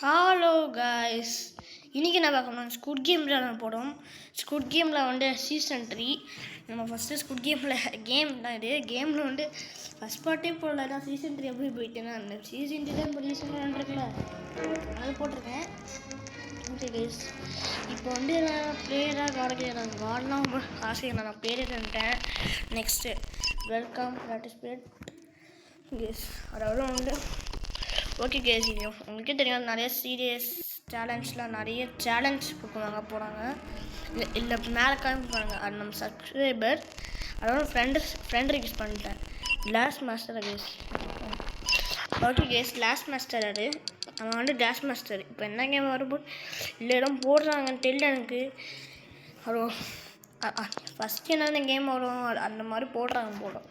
Hello guys, இன்றைக்கி என்ன பார்க்கணும்? ஸ்குட் கேமில் நான் போடும். ஸ்குட் கேமில் வந்து சீசன் 3. நம்ம ஃபஸ்ட்டு ஸ்குட் கேம் தான் இது. கேமில் வந்து ஃபஸ்ட் பார்ட்டே போடல. நான் சீசன் 3 எப்படி போயிட்டேன்னா அந்த சீசன் 3 தான் இப்போ ரீசெண்டாக இருக்குல்ல, அது போட்டிருக்கேன். ஓகே கைஸ், இப்போ வந்து நான் பிளேயராக கார்டெலாம் ரொம்ப ஆசையாக நான் பிளேயர் பண்ணிட்டேன். Next welcome participate guys. அதாவது வந்து ஓகே கேஸ், இது உங்களுக்கே தெரியும், நிறைய சீரியஸ் சேலஞ்ச்லாம் நிறைய சேலஞ்ச் கொடுக்குவாங்க போகிறாங்க. இல்லை மேலே காமிப்பாங்க. அது நம்ம சப்ஸ்கிரைபர், அதோட ஃப்ரெண்ட் ரிக்வெஸ்ட் பண்ணிட்டேன். Class master guys. Okay guys, class master அது. அவன் வந்து கிளாஸ் மாஸ்டர். இப்போ என்ன கேம் வரும்போது இல்லை இடம் போடுறாங்கன்னு தெரியல எனக்கு. வரும் ஃபஸ்ட்டு என்னென்ன கேம் வரும் அந்த மாதிரி போடுறாங்க போடும்.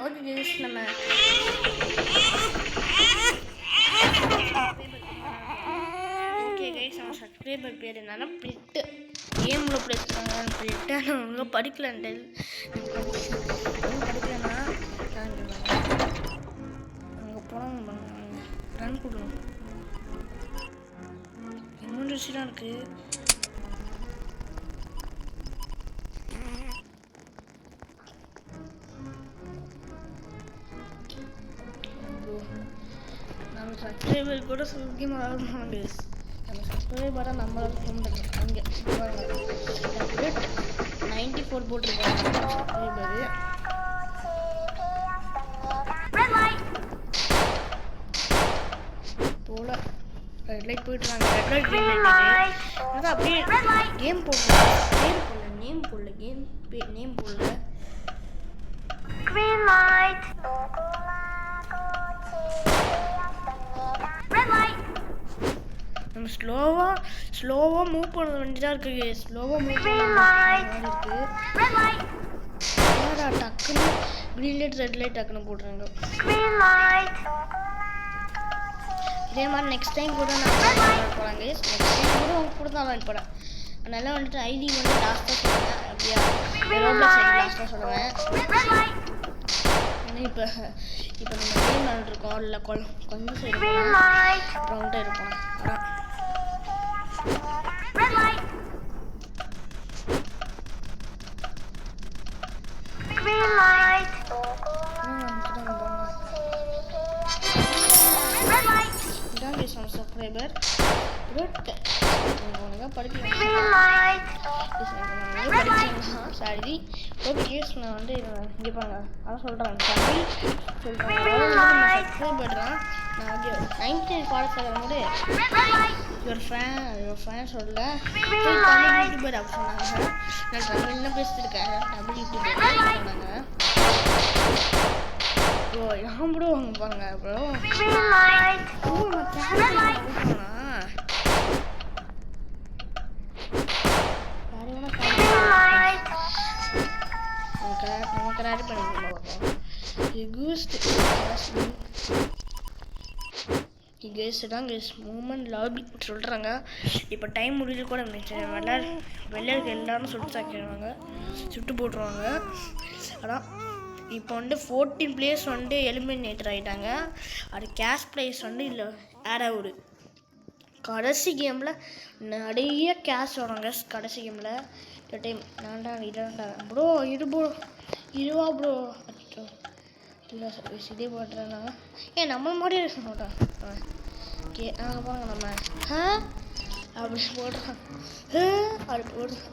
ஓகே கைஸ், நம்ம சப்ஸ்கிரைபர் பேர் என்னன்னா பிரிட்டு. கேமில் பிடிச்சிருக்காங்க பிரிட்டு. ஆனால் அவங்க படிக்கலன்ட்டு படிக்கலன்னா அங்கே போகிறாங்க ரன் கொடுக்கணும். எமர்ஜென்சி தான் இருக்குது. நம்ம சப்ஸ்கிரைபர் கூட முக்கியமாக ஆகணும். நம்ம சப்ஸ்கிரைபராக நம்மளால் கொண்டுடணும். அங்கே 94 போட்டிருக்காங்க சப்ஸ்கிரைபரு. போல ரெட் லைட் போயிட்டுருக்காங்க. Red light green light. அதான் அப்படியே கேம் போடல, நேம் போடல நேம் போடல. Green light. Red light. நம்ம ஸ்லோவாக மூவ் பண்ண வேண்டியதாக இருக்குது. ஸ்லோவாக மூவ் பண்ண இருக்கு. ஏடா டக்குன்னு க்ரீன் லைட் ரெட் லைட் டக்குன்னு போடுறாங்க. இதே மாதிரி நெக்ஸ்ட் டைம் கூட நான் போகிறாங்க. நெக்ஸ்ட் டைம் கூட அவங்க கூட தான் விளையாட போகிறேன். அதனால வந்துட்டு ஐடி வந்து லாஸ்ட்டாக சொல்லுவேன். அப்படியா ரோப்ளாக்ஸ் ஐடி லாஸ்ட்டாக சொல்லுவேன். இப்போ நம்ம கேம் விளையாண்டுருக்கோம். இல்லை கொஞ்சம் சைடு ரவுண்டாக இருப்போம். அதான் சப்ஸ்கிரைபர் படிக்கலாம். சாரி ஓகே கேஸ், நான் வந்து இங்கே பாருங்க அதான் சொல்கிறேன். தமிழ் சொல்கிறேன் சப்ஸ்கிரைபர் தான். நான் வந்து 19 பாடசாலை வந்து யுவர் ஃபேன் சொல்ல தமிழ் யூடியூபர் அப்படி சொன்னாங்க. நான் தமிழ்லாம் பேசிட்டுருக்கேன். தமிழ் யூடியூபர் சொன்னாங்க. ப்ரோ ஏன் ப்ரோ அவங்க பாருங்க ப்ரோ. மூமெண்ட் லாபி சொல்கிறாங்க. இப்போ டைம் முடிஞ்சு கூட வெள்ளையருக்கு எல்லாரும் சுட்டு போட்டுருவாங்க. அதான் இப்போ வந்து 14 பிளேயர்ஸ் வந்து எலிமினேட்டர் ஆகிட்டாங்க. அது கேஷ் ப்ரைஸ் வந்து இல்லை ஆட் ஆகுது. கடைசி கேமில் நிறைய கேஷ் வராங்க. கடைசி கேமில் இந்த டைம் இதாண்டா ப்ரோ இருவா ப்ரோ. இல்லை இதே போட்டுறாங்க. நம்மள மாதிரியே இருக்க மாட்டோம். ஓகே பாருங்க நம்ம அப்படி போடுறோம். அப்படி போடுறோம்.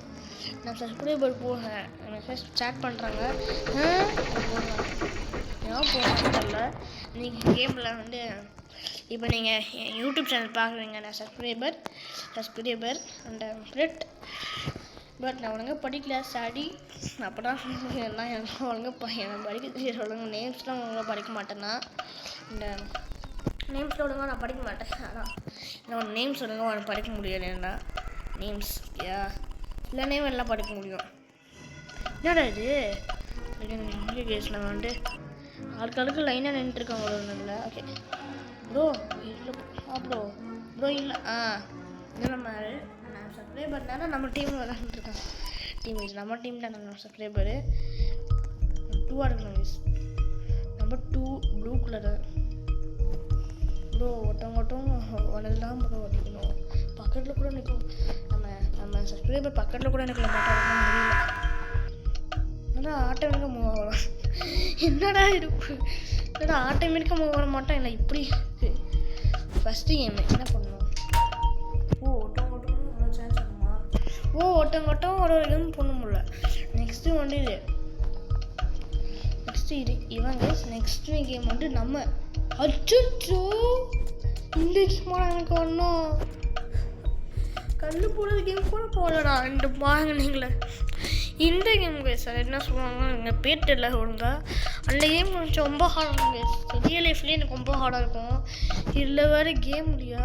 நான் சப்ஸ்கிரைபர் போடுறேன். மெசேஜ் சேட் பண்ணுறாங்க. போடுறேன் ஏன் போடுறான்னு தெரியல. நீங்கள் கேமில் வந்து இப்போ நீங்கள் யூடியூப் சேனல் பார்க்குறீங்க. நான் சப்ஸ்கிரைபர் அந்த ஃப்ரெட். பட் நான் ஒழுங்காக படிக்கல ஸ்டடி. அப்போ தான் எல்லாம் எனக்கு ஒழுங்காக எனக்கு படிக்க தெரியல. ஒழுங்காக நேம்ஸ்லாம் ஒழுங்காக படிக்க மாட்டேன்னா இந்த நேம்ஸில் ஒழுங்காக நான் படிக்க மாட்டேன். அதான் நான் நேம்ஸ் ஒழுங்காக உனக்கு படிக்க முடியாது. ஏன்னா நேம்ஸ் இல்லை நேம் எல்லாம் படிக்க முடியும். என்னடா இது கேஸில் வந்து ஆட்களுக்கு லைனாக நின்றுருக்காங்க ஒரு இல்லை. ஓகே ப்ரோ இல்லை ப்ரோ இல்லை இல்லை நம்ம நான் சப்ஸ்கிரைபர் தானே நம்ம டீமில் விளாண்டுருக்காங்க. டீம் நம்ம டீம் தான் நம்ம சப்ஸ்கிரைபரு 2 இருக்கணும். நம்ம கேமுக்குள்ளே ப்ரோ ஒருத்தவங்க ஒன்றுலாம் ப்ரோ அடிக்கணும். பக்கத்தில் கூட நிற்கும். நம்ம சப்ஸ்கிரைபர் பக்கத்தில் கூட நிற்கல மாட்டோம். முடியல. ஆனால் ஆட்டோமேட்டிக்காக மூவ் ஆகலாம். என்னடா இருக்கு? என்னடா ஆட்டோமேட்டிக்காக மூவ் ஆக மாட்டோம். என்ன இப்படி ஃபஸ்ட்டு கேம் என்ன பண்ணணும்? ஒருத்தவங்க சான்ஸ் பண்ணுமா? ஒருத்தவங்க ஒரு கேம் பண்ண முடியல. நெக்ஸ்ட்டு வந்து இது இவங்க நெக்ஸ்ட் கேம் வந்து நம்ம அச்சோ இந்த கேம் எனக்கு ஒன்றும் கண்ணு போடுறது கேம் கூட போகலடா. இந்த பாருங்க நீங்களே இந்த கேம் சார் என்ன சொல்லுவாங்க எங்கள் பேட்டு இல்லை ஒழுங்கா. அந்த கேம் கொஞ்சம் ரொம்ப ஹார்டாக இருக்கும். ரியல் லைஃப்லேயே எனக்கு ரொம்ப ஹார்டாக இருக்கும். இதில் வேறு கேம் இல்லையா?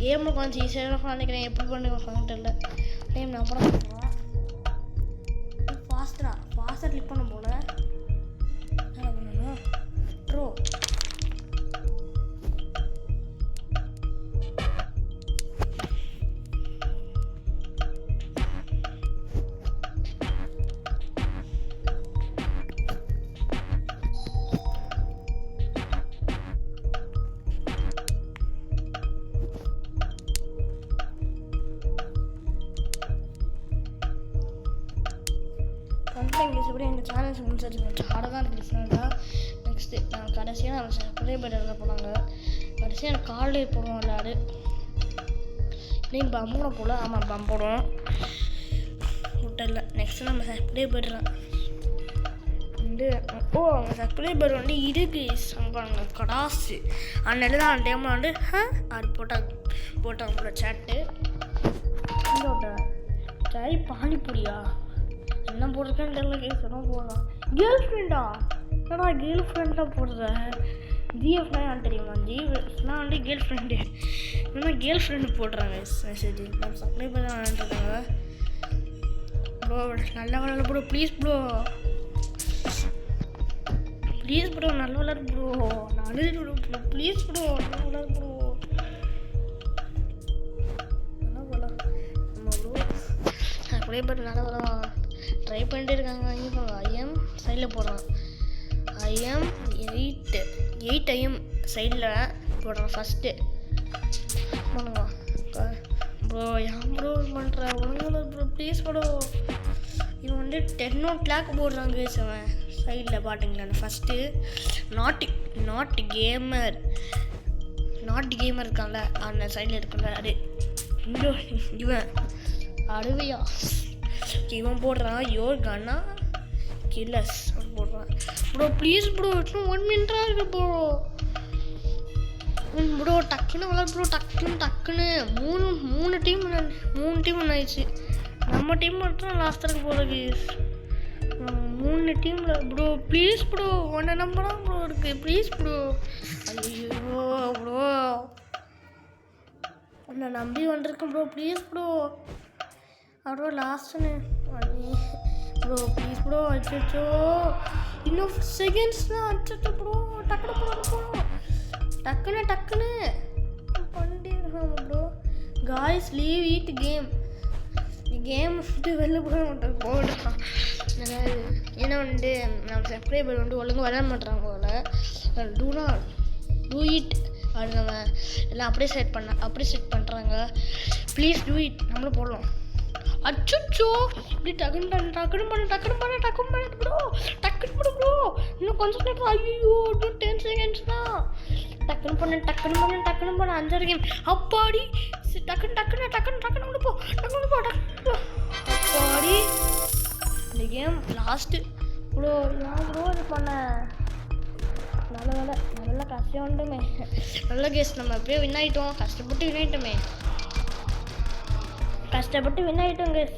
கேமில் கொஞ்சம் ஈஸியாக இருக்கும் நினைக்கிறேன். எப்படி பண்ணுவேன் தெரியல. கேம் நான் அப்புறம் பண்ணுவேன். ஃபாஸ்ட்டாக கிளிக் பண்ண போல என்ன பண்ணணும் ப்ரோ? எப்படி எங்கள் சேனல்ஸ் முடிஞ்சாச்சு கொஞ்சம் ஹார்டாக தான் இருக்குது டிஃப்ரெண்ட்டாக. நெக்ஸ்ட்டு நான் கடைசியாக நம்ம சப்ஸ்கிரைபர் எழுத போனாங்க. கடைசியாக எனக்கு கார்டு போடுவோம் விளையாடு நீங்கள் பம்பூட போல். ஆமாம் பம்ப் போடுவோம் விட்டல. நெக்ஸ்ட்டு நம்ம சப்ஸ்கிரைபர் வந்து அவங்க சப்ஸ்கிரைபர் வந்து இருக்கு அங்கே கடாசு அதனால தான் அந்த டைமில் வந்து அது போட்டாங்க உங்களோட சேட்டு சரி பானிபூரியா என்ன போட்டிருக்கேன்னு தெரியல. கேட்கணும் போடலாம். கேர்ள் ஃப்ரெண்டா? என்னடா கேர்ள் ஃப்ரெண்டாக போடுற? ஜிஎஃப்னா தெரியுமா? ஜிஎஃப்னா வந்து கேர்ள் ஃப்ரெண்டு. என்ன கேர்ள் ஃப்ரெண்டு போடுறாங்க மெசேஜ். நம்ம சப்ளை பண்ணி தான் விளாண்டுருக்காங்க. ப்ரோ நல்லா விளாட ப்ரோ ப்ளீஸ் ப்ரோ நல்ல விளாடு ப்ரோ. நான் அழுது ப்ரோ ப்ளீஸ் ப்ரோ நல்லா விளாடு ப்ரோ. நல்லா விளாடு நம்ம ப்ரோ சப்ளை பண்ணி நல்லா விளாடுவாங்க. ட்ரை பண்ணிட்டு இருக்காங்க. வாங்கிப்பாங்க. ஐஎம் சைடில் போடுறான். ஐஎம் 8 ஐஎம் சைடில் போடுறான் ஃபஸ்ட்டு பண்ணுங்க ப்ரோ. ஏன் ப்ரோ பண்ணுற ஒழுங்கு ப்ரோ ப்ளீஸ் ப்ரோ. இவன் வந்து 10 o'clock போடுறாங்க அவன் சைடில் பாட்டுங்களேன். ஃபஸ்ட்டு நாட் கேமர் இருக்கான்ல அந்த சைடில் இருக்குல்ல அது இவன் அழுவையா இவன் போடுறான். யோர் கன்னா கில்லஸ் போடுறான். ப்ரோ ப்ளீஸ் ப்ரோ இன்னும் 1 minute இருக்கு ப்ரோ டக்குன்னு விளாடு ப்ரோ டக்குன்னு மூணு டீம் ஆயிடுச்சு. நம்ம டீம் மட்டும் லாஸ்ட் இருக்கு போல. 3 டீமில் ப்ரோ ப்ளீஸ் ப்ரோ 1 நம்பர் தான் ப்ரோ இருக்கு ப்ளீஸ் ப்ரோ. ஐயோ ப்ரோ உன்னை நம்பி வந்திருக்கேன் ப்ரோ ப்ளீஸ் ப்ரோ. அப்புறம் லாஸ்ட்டுன்னு ப்ரோ ப்ளீஸ் ப்ரோ. அச்சோ இன்னும் செகண்ட்ஸ் தான். அச்சோ ப்ரோ டக்குன்னு பண்ணிட்டே இருக்காங்க bro. Guys leave it came விட்டு வெளில போட மாட்டாங்க போடுறான். ஏன்னா வந்து நம்ம சப்ஸ்கிரைபர் வந்து ஒழுங்காக விளையாட மாட்டுறாங்க போல். டூ இட் அது நம்ம எல்லாம் அப்படியே செட் பண்ணுறாங்க. ப்ளீஸ் டூ இட் நம்மளும் போடலாம். அச்சோ இப்படி டக்குன்னு பண்ணு ப்ரோ. இன்னும் கொஞ்சம் நேரம். ஐயோ இன்னும் 10 seconds தான். டக்குன்னு பண்ணு 5 கேம் அப்பாடி. டக்குன்னு போ அப்பாடி. இந்த கேம் லாஸ்ட்டு ப்ரோ. ஏன் ப்ரோ இது பண்ண? நல்ல கஷ்டம் உண்டுமே. நல்ல கேஸ் நம்ம அப்படியே வின் ஆகிட்டோம். கஷ்டப்பட்டு வின் ஆகிட்டோம் கேஸ்.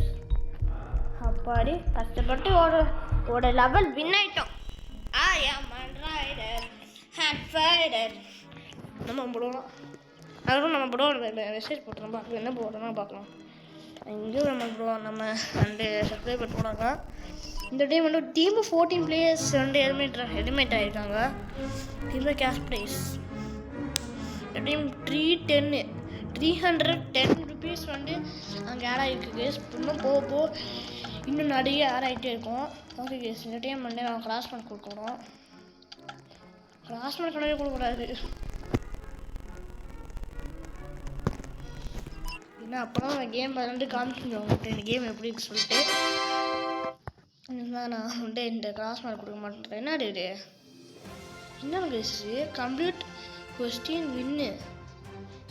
அப்பாடி கஷ்டப்பட்டு ஒரு லெவல் வின் ஆகிட்டோம். நம்ம போடுவோம். அதுவும் நம்ம போடுவோம். மெசேஜ் போட்டுறோம் பார்க்கலாம் என்ன போடுறோம்னா பார்க்கலாம். இங்கேயும் நம்ம போடுவோம். நம்ம 2 சப்ஸ்கிரைபர் போடுறாங்க. இந்த டைம் வந்து டீமு 14 players வந்து எலிமினேட் ஆகிருக்காங்க. டீமில் கேஷ் ப்ரைஸ் இந்த டீம் 310 rupees வந்து அங்கே ஆட் ஆகிருக்கு கேஸ். இன்னும் போக இன்னும் நிறைய ஆட் ஆகிட்டே இருக்கும். ஓகே கேஸ் இந்த டைம் வந்து நான் கிராஸ் பண்ண கொடுக்கணும். கிராஸ்மேன் கனவே கொடுக்கூடாது. ஏன்னா அப்போதான் கேம் விளாண்டு காமிச்சிருந்தோம் உங்கள்கிட்ட இந்த கேம் எப்படி இருக்கு சொல்லிட்டு. நான் வந்துட்டு இந்த கிராஸ்மேன் கொடுக்க மாட்டேன். என்ன இது என்ன கேஸு கம்ப்ளீட் கொஸ்டின் வின்னு.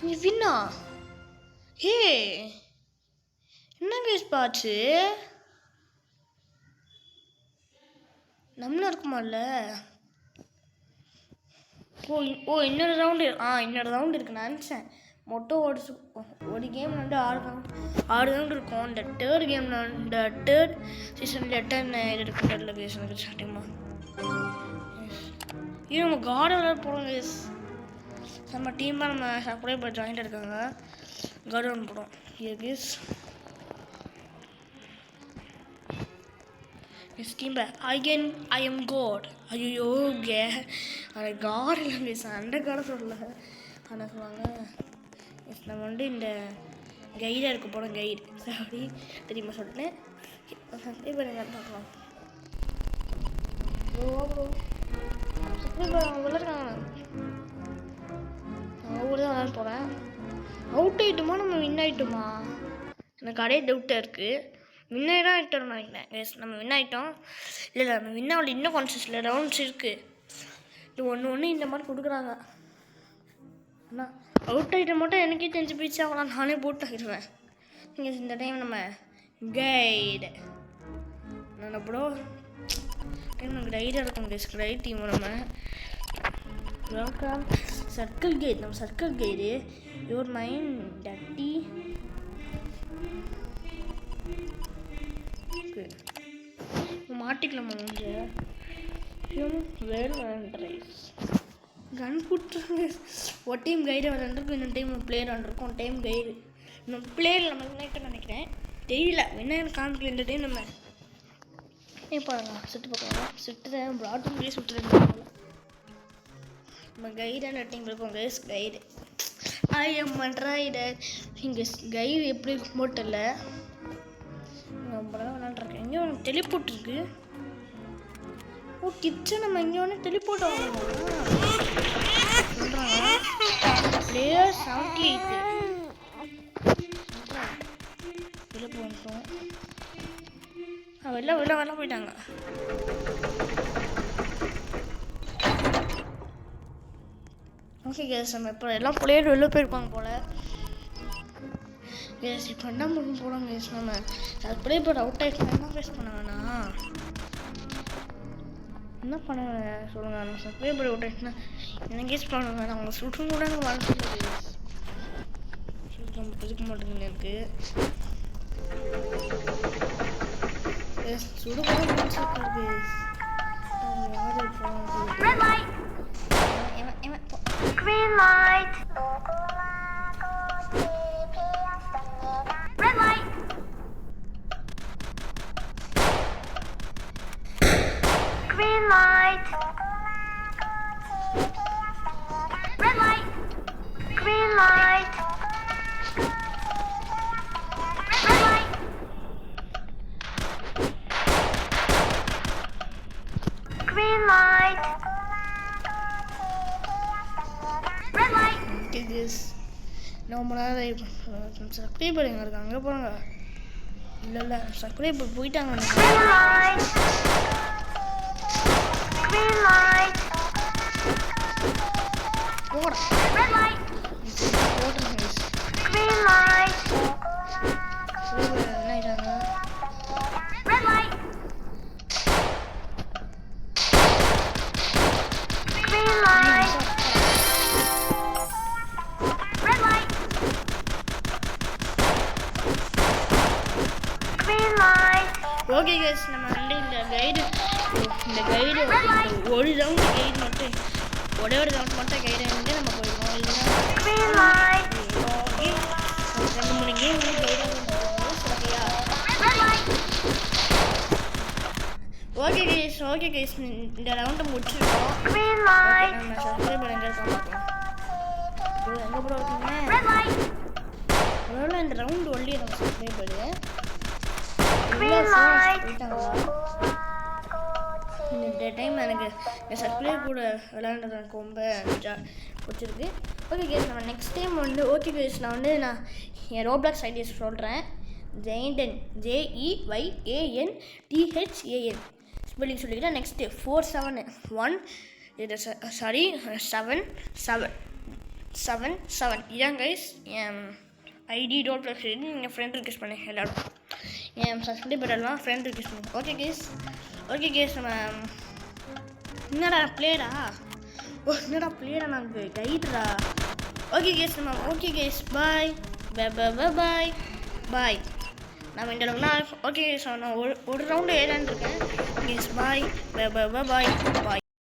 நீ வின்னா ஹே என்ன கேஸ் பாச்சு நம்மளும் இருக்குமால்ல. இன்னொரு ரவுண்டு இன்னொரு ரவுண்டு இருக்குது. நான் நினச்சேன் மொத்தம் ஒரு கேம் வந்து 6 ரவுண்டு இருக்கும். இந்த தேர்ட் கேம் இந்த தேர்ட் சீசனில் எத்தனை இது இருக்குன்றதுல கேஸ் எனக்கு ஸ்டார்டிங்மா நம்ம கார்டு விளையாட போகிறோம் கேஸ். நம்ம டீமாக நம்ம அப்படியே போய் ஜாயின்ட் இருக்காங்க. கார்டு ஒன்று போகிறோம் guys. Scheme I am God. ஐயோ அந்த காட் இல்லை மிஸ் அந்த காடை சொல்லல. ஆனால் சொல்லுவாங்க நம்ம வந்து இந்த கைடாக இருக்க போகிறோம். கைடு அப்படி தெரியுமா சொல்லிட்டேன். இப்போ நீங்கள் பார்க்கலாம். விளையாடுறாங்க நான் ஊர் தான் விளையாட போகிறேன். அவுட் ஆகிட்டுமா நம்ம வின் ஆகிட்டோமா எனக்கு அதே டவுட்டாக இருக்குது. வின்னாயிடும் ஆகிட்டோம் நினைக்கிறேன். எஸ் நம்ம வின் ஆகிட்டோம். இல்லை நம்ம வின் ஆகல. இன்னும் கொஞ்சம் சில ரவுண்ட்ஸ் இருக்குது. இது ஒன்று இந்த மாதிரி கொடுக்குறாங்க. ஆனால் அவுட் ஆகிட்ட மட்டும் எனக்கே தெரிஞ்சு போயிடுச்சு. அவங்களாம் நானே போட்டு ஆகிடுவேன். நீங்கள் இந்த டைம் நம்ம கைடு நான் அப்புறோ டைம் நமக்கு கைடாக இருக்கும். கெஸ் கைட் டீம் நம்ம வெல்கம் சர்க்கிள் கைடு. நம்ம சர்க்கிள் கைடு யுவர் மைண்ட் டட்டி மாட்டிக்கலாம் முடிஞ்ச வேறு ரைஸ் கன் கொடுத்துருங்க. ஒரு டைம் கைடு விளாண்டுருக்கும். இன்னொரு டைம் பிளேயர் விளாண்டுருக்கும். ஒரு டைம் கைடு இன்னும் பிளேயர் நம்ம வின்னாயிட்டோம்னு நினைக்கிறேன். தெரியல வின்னாயிரம் காமிக்கல. இந்த டைம் நம்ம பாருங்க சுட்டு பார்க்கலாம். சுட்டுறேன் ப்ராட்லேயே சுட்டுறேன். நம்ம கைடான டைம் இருக்கோம் guys. Guide I am rider. இங்கே கைடு எப்படி போட்டல ரொம்ப விளாண்டுருக்கேன். எங்கேயோ ஒன்று டெலிபோர்ட் கிச்சன். நம்ம இங்கே ஒன்று டெலிபோர்ட் ஆகணும் சொல்கிறாங்க. பிளேயர் 78 வெளில போட்டோம். வெளில போயிட்டாங்க. ஓகே கேஸ் நம்ம இப்போ எல்லாம் பிளேயர் வெளில போயிருப்பாங்க போல். கேஸ் இப்போ என்ன பண்ண போகிறோம் கேஸ். நம்ம அது பிளே போட அவுட் ஆகிடுச்சு. என்ன ஃபேஸ் பண்ண வேணாம் என்ன பண்ண சொல்லுங்க. நம்ம பிளே போட அவுட் ஆகிடுச்சுன்னா என்ன கேஸ் பண்ண வேணாம். அவங்க சுட்டு கூட எனக்கு வாழ்க்கை நம்ம இருக்க மாட்டேங்குது எனக்கு. சுடு கூட முடிச்சிருக்காரு. Green light. Red light. Green light. Red light. Green light. Red light. Green light. Red light. ரொம்ப நேரம் சப்ஸ்கிரைபர் எங்கே இருக்காங்க அங்கே போகிறாங்க. இல்லை சப்ஸ்கிரைபர் போயிட்டாங்க. Green light. Green light. போடா Red light. போட்டுருங்க. Green light. என்ன ஆயிட்டாங்க. Red light. Green light. Red light. Green light. Okay guys நம்ம வந்து இந்த கைடு ஒரு ரவுண்டு கைடு மட்டும் ஒரே ஒரு ரவுண்ட் மட்டும் கைடு வந்து நம்ம போயிடுவோம். Green light. ஓகே 2-3 கேம் வந்து கைடாக ஓகேயா. Red light. ஓகே கேஸ் இந்த ரவுண்டை முடிச்சிருக்கோம். Green light. நம்ம சப்ஸ்கிரைபர் எங்கே இருக்கோம் பார்க்கலாம். எங்கே போட இருக்கீங்க. Red light. அதனால இந்த ரவுண்டு ஒல்லியே நம்ம சப்ஸ்கிரைபர் Green light. போயிட்டாங்களா. இந்த டைம் எனக்கு இந்த சர்க்குலர் கூட விளையாடுறது எனக்கு ரொம்ப பிடிச்சிருக்கு. ஓகே கேஸ், நம்ம நெக்ஸ்ட் டைம் வந்து ஓகே கேஸ் நான் என் ரோப்ளாக்ஸ் ஐடியாஸ் சொல்கிறேன். ஜெயண்டன் JEYANTHAN ஸ்பெல்லிங் சொல்லிக்கிறேன். நெக்ஸ்ட்டு 471 இது சாரி 777 இதான் கைஸ் என் ஐடி ரோப்ளாக்ஸ் ஐடி. நீங்கள் ஃப்ரெண்ட் ரிக்வெஸ்ட் பண்ணி எல்லோரும் என் சப்ஸ்கிரைபர்லாம் ஃப்ரெண்ட் ரிக்வெஸ்ட் பண்ணி. ஓகே கேஸ் நம்ம என்னடா பிளேடா நமக்கு கைடுடா. ஓகே கேஸ் பாய் பாய். நம்ம இந்த அளவுக்கு ஓகே கேஸ் நான் ஒரு ரவுண்டு ஏதான்னு இருக்கேன். கேஸ் பாய் பாய்.